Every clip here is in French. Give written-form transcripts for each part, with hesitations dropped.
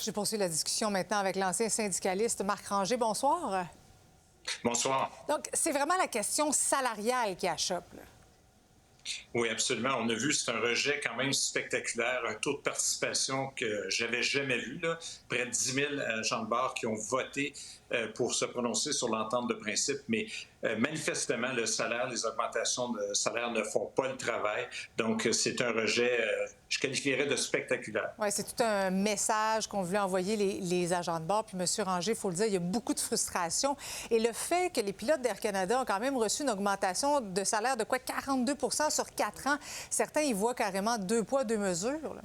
Je poursuis la discussion maintenant avec l'ancien syndicaliste Marc Ranger. Bonsoir. Bonsoir. Donc, c'est vraiment la question salariale qui achoppe, là. Oui, absolument. On a vu, c'est un rejet quand même spectaculaire, un taux de participation que j'avais jamais vu, là. Près de 10 000 agents de bar qui ont voté pour se prononcer sur l'entente de principe. Mais manifestement, le salaire, les augmentations de salaire ne font pas le travail. Donc, c'est un rejet, je qualifierais de spectaculaire. Oui, c'est tout un message qu'on voulait envoyer les agents de bord. Puis, M. Ranger, il faut le dire, il y a beaucoup de frustration. Et le fait que les pilotes d'Air Canada ont quand même reçu une augmentation de salaire de quoi 42 sur 4 ans, certains y voient carrément deux poids, deux mesures, là.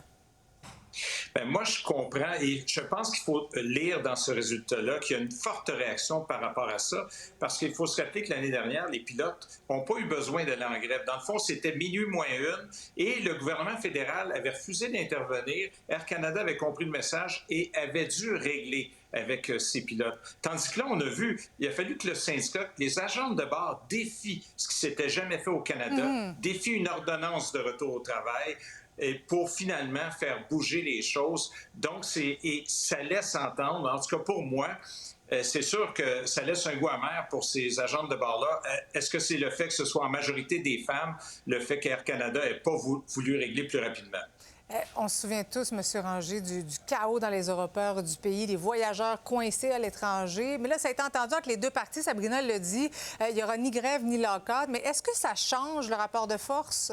Bien, moi, je comprends et je pense qu'il faut lire dans ce résultat-là qu'il y a une forte réaction par rapport à ça, parce qu'il faut se rappeler que l'année dernière, les pilotes n'ont pas eu besoin d'aller en grève. Dans le fond, c'était minuit moins une et le gouvernement fédéral avait refusé d'intervenir. Air Canada avait compris le message et avait dû régler avec ses pilotes. Tandis que là, on a vu, il a fallu que le syndicat, que les agents de bord défient ce qui s'était jamais fait au Canada, défient une ordonnance de retour au travail, et pour finalement faire bouger les choses. Donc, et ça laisse entendre, en tout cas pour moi, c'est sûr que ça laisse un goût amer pour ces agents de bord-là. Est-ce que c'est le fait que ce soit en majorité des femmes, le fait qu'Air Canada n'ait pas voulu régler plus rapidement? On se souvient tous, M. Ranger, du chaos dans les aéroports du pays, des voyageurs coincés à l'étranger. Mais là, ça a été entendu entre les deux parties, Sabrina le dit, il n'y aura ni grève ni lock-out. Mais est-ce que ça change le rapport de force?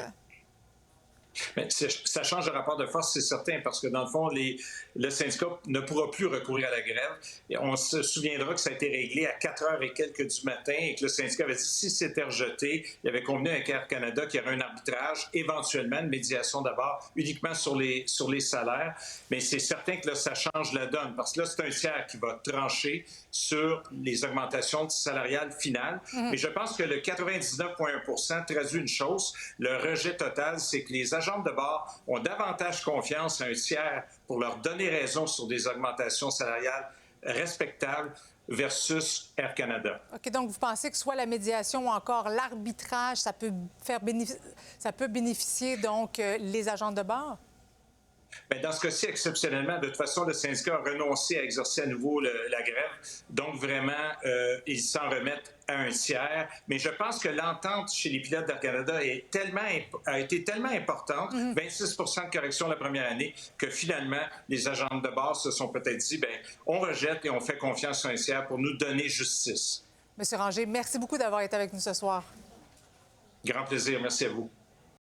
Mais ça change le rapport de force, c'est certain, parce que dans le fond, le syndicat ne pourra plus recourir à la grève. Et on se souviendra que ça a été réglé à 4 heures et quelques du matin et que le syndicat avait dit si c'était rejeté, il avait convenu avec Air Canada qu'il y aurait un arbitrage, éventuellement une médiation d'abord uniquement sur les salaires. Mais c'est certain que là, ça change la donne, parce que là, c'est un tiers qui va trancher sur les augmentations salariales finales. Mais je pense que le 99,1 traduit une chose, le rejet total, c'est que les agents de bord ont davantage confiance à un tiers pour leur donner raison sur des augmentations salariales respectables versus Air Canada. OK, donc vous pensez que soit la médiation ou encore l'arbitrage, ça peut bénéficier donc les agents de bord? Bien, dans ce cas-ci, exceptionnellement, de toute façon, le syndicat a renoncé à exercer à nouveau la grève. Donc, vraiment, ils s'en remettent à un tiers. Mais je pense que l'entente chez les pilotes d'Air Canada a été tellement importante, 26 de correction la première année, que finalement, les agents de bord se sont peut-être dit, bien, on rejette et on fait confiance à un tiers pour nous donner justice. Monsieur Ranger, merci beaucoup d'avoir été avec nous ce soir. Grand plaisir. Merci à vous.